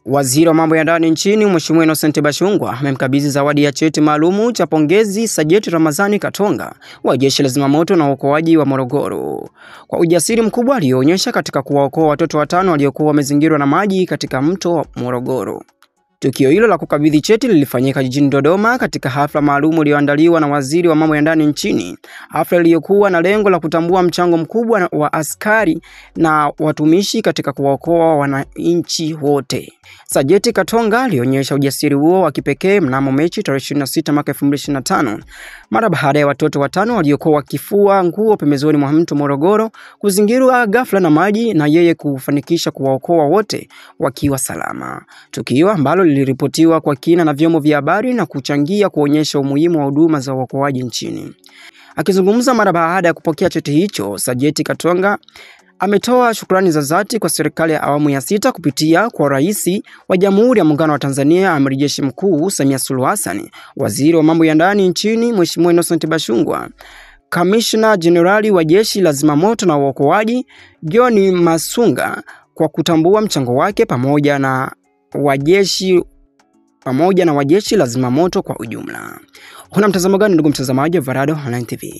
Waziri wa mambo ya ndani nchini Mheshimiwa Innocent Bashungwa amemkabidhi zawadi ya cheti maalumu cha pongezi Sajenti Ramadhani Katonga wa Jeshi la Zimamoto na Uokoaji wa Morogoro kwa ujasiri mkubwa alioonyesha katika kuwaokoa watoto 5 waliokuwa wamezingirwa na maji katika mto wa Morogoro. Tukio hilo la kukabidhi cheti lilifanyika jijini Dodoma katika hafla maalumu iliyoandaliwa na Waziri wa mambo ya ndani nchini, hafla iliyokuwa na lengo la kutambua mchango mkubwa wa askari na watumishi katika kuwaokoa wananchi wote. Sajenti Katonga alionyesha ujasiri huo wa kipekee mnamo Machi 26 mwaka 2025 mara baada ya watoto 5 waliokuwa wakifua nguo pembezoni mwa mto Morogoro kuzingirwa ghafla na maji na yeye kufanikisha kuwaokoa wote wakiwa salama. Tukio ambalo liliripotiwa kwa kina na vyombo vya habari na kuchangia kuonyesha umuhimu wa huduma za uokoaji nchini. Akizungumza mara baada ya kupokea cheti hicho, Sajenti Katonga ametoa shukrani za dhati kwa serikali ya awamu ya 6 kupitia kwa Rais wa Jamhuri ya Muungano wa Tanzania, Amiri Jeshi Mkuu Samia Suluhu Hassan, Waziri wa mambo ya ndani nchini Mheshimiwa Innocent Bashungwa, Kamishna Jenerali wa Jeshi la Zimamoto na Uokoaji John Masunga kwa kutambua mchango wake pamoja na wa Jeshi la Zimamoto kwa ujumla. Una mtazamo gani ndugu mtazamaji wa Varado Online TV?